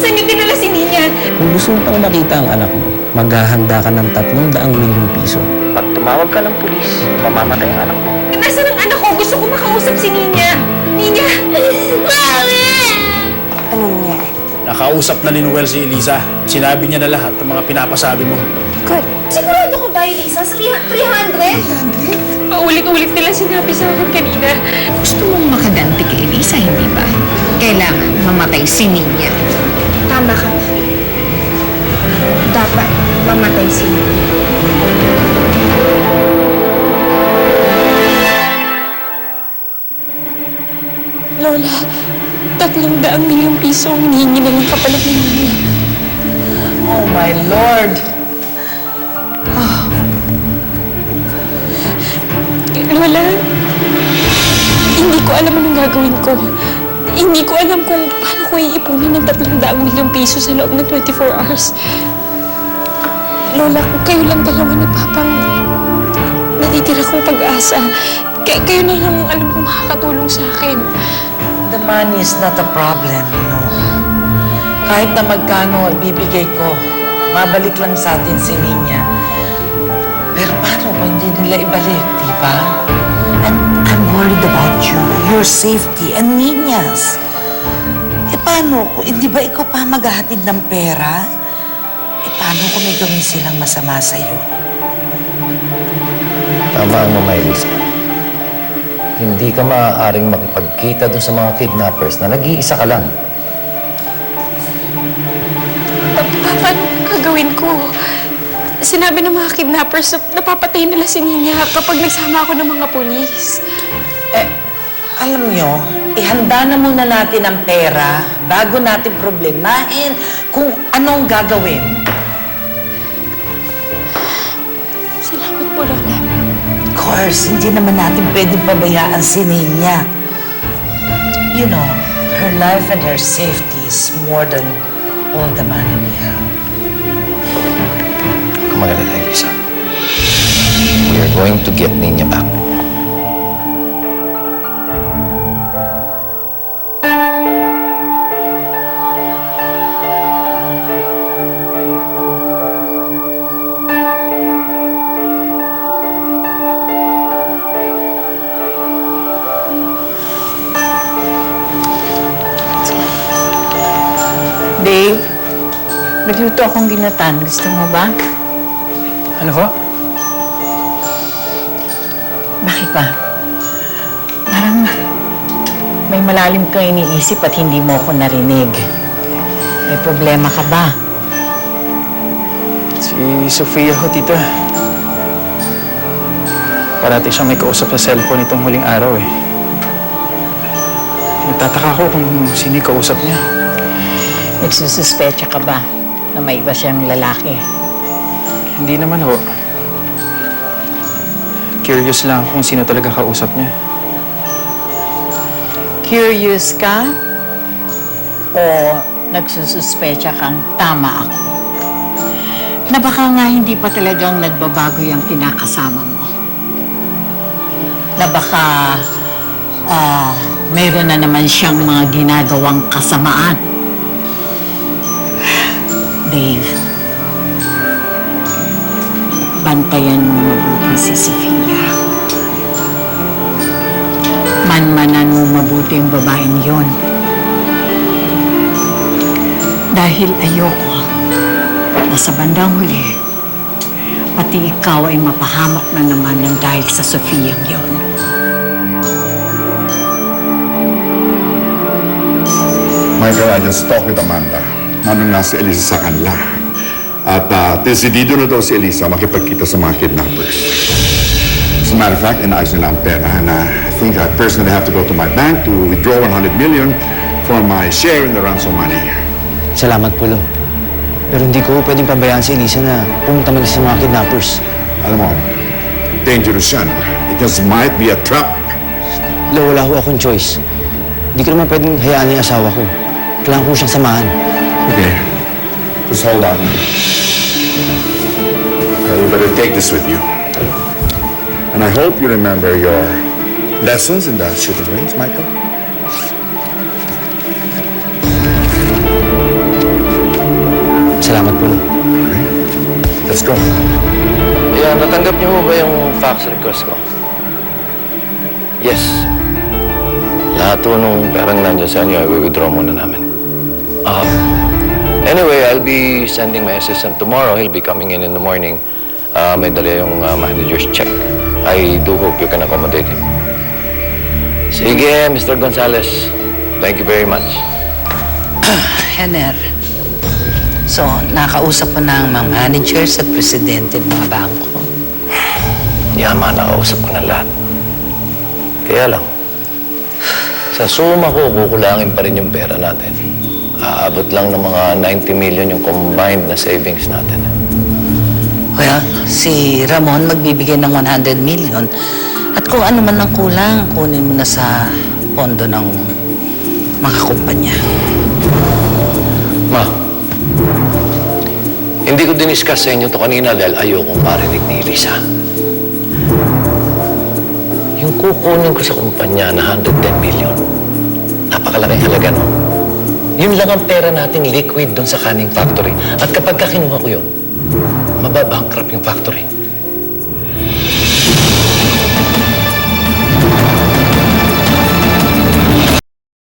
Saan niyo dinala si Nina? Kung gusto mo pang makita ang anak mo, maghahanda ka ng 300 milyong piso. Pag tumawag ka ng pulis, mamamatay ang anak mo. Nasaan ang anak ko? Gusto ko makausap si Nina. Nina! Mami! Ano nangyari? Nakausap na ni Noel si Elisa. Sinabi niya na lahat ng mga pinapasabi mo. Good. Sigurado ko ba, Elisa? Sa 300? Paulit-ulit nila sinabi sa akin kanina. Gusto mong makaganti kay Elisa, hindi ba? Kailangan mamatay si Nina. Tama ka. Dapat mamatay si Nina. Lola, 300 milyong piso ang hinihingi na lang kapalit ni Nina. Oh my Lord! Lola, hindi ko alam anong gagawin ko. Hindi ko alam kung paano ko iipunin ng 300 milyong piso sa loob ng 24 hours. Lola, kung kayo lang dalawa ni Papang natitira kong pag-asa, kayo na lang alam kung makakatulong sa akin. The money is not a problem, no? Kahit na magkano ibibigay ko, mabalik lang sa atin si Nina. Pero paano kung hindi nila ibalik, di ba? And I'm worried about you, your safety, and Nina's. Paano kung hindi ba ikaw pa maghahatid ng pera? Paano kung may gawin silang masama sa'yo? Tama ang Mama Elisa. Hindi ka maaaring makipagkita doon sa mga kidnappers na nag-iisa ka lang. Paano gagawin ko? Sinabi ng mga kidnappers na napapatay nila si Nina kapag nagsama ako ng mga pulis. Alam nyo, ihanda na muna natin ang pera bago natin problemahin kung anong gagawin. Salamat po, Lola. Of course, hindi naman natin pwedeng pabayaan si Nina. You know, her life and her safety is more than all the money we have. Kumagalala, Elisa. We are going to get Nina back. Dave, nagluto akong ginatan. Gusto mo ba? Ano ho? Bakit ba? Parang may malalim kang iniisip at hindi mo ako narinig. May problema ka ba? Si Sofia ho, tita. Parati siyang may kausap sa cellphone itong huling araw eh. Nagtataka ko kung sino yung kausap niya. Nagsususpecha ka ba na may iba siyang lalaki? Hindi naman ho. Curious lang kung sino talaga kausap niya. Curious ka? O nagsususpecha kang tama ako? Na baka nga hindi pa talagang nagbabago yung kinakasama mo? Na baka mayroon na naman siyang mga ginagawang kasamaan? Dave, bantayan mo mabuti si Sofia. Manmanan mo mabuti ang babaeng yon. Dahil ayoko na sa bandang huli, pati ikaw ay mapahamak na naman ng dahil sa Sofia yon. Michael, I just talked with Amanda. Anong nasa Elisa sa kanila. At desidido na daw si Elisa makipagkita sa mga kidnappers. As a matter of fact, inayos nila ang pera na I think I personally have to go to my bank to withdraw 100 million for my share in the ransom money. Salamat po, Lo. Pero hindi ko pwedeng pabayaan si Elisa na pumunta mag sa mga kidnappers. Alam mo, dangerous yan. It just might be a trap. Lo, wala ho akong choice. Hindi ko naman pwedeng hayaan yung asawa ko. Kailangan ko siyang samahan. Okay, just hold on. You better take this with you. And I hope you remember your lessons in the shooting range, Michael. request ko. Yeah, natanggap niyo mo ba yung fax request ko? Yes. Lahat po nung perang nandiyan sa inyo, i-withdraw muna namin. Anyway, I'll be sending my assistant tomorrow. He'll be coming in the morning. May dala yung manager's check. I do hope you can accommodate him. Sige, Mr. Gonzales. Thank you very much. Henner, so nakausap mo na ang mga managers at presidente ng mga bangko. Yaman, nakausap ko na lahat. Kaya lang, sa suma ko, kukulangin pa rin yung pera natin. Aabot lang ng mga 90 million yung combined na savings natin. Well, si Ramon magbibigay ng 100 million. At kung ano man ang kulang, kunin mo na sa pondo ng mga kumpanya. Ma, hindi ko diniscuss sa inyo to kanina dahil ayokong marinig ni Elisa. Yung kukunin ko sa kumpanya na 110 million, napakalaking halaga, no? Yun lang ang pera nating liquid doon sa canning factory. At kapag kinuha ko yun, mababankrupt yung factory.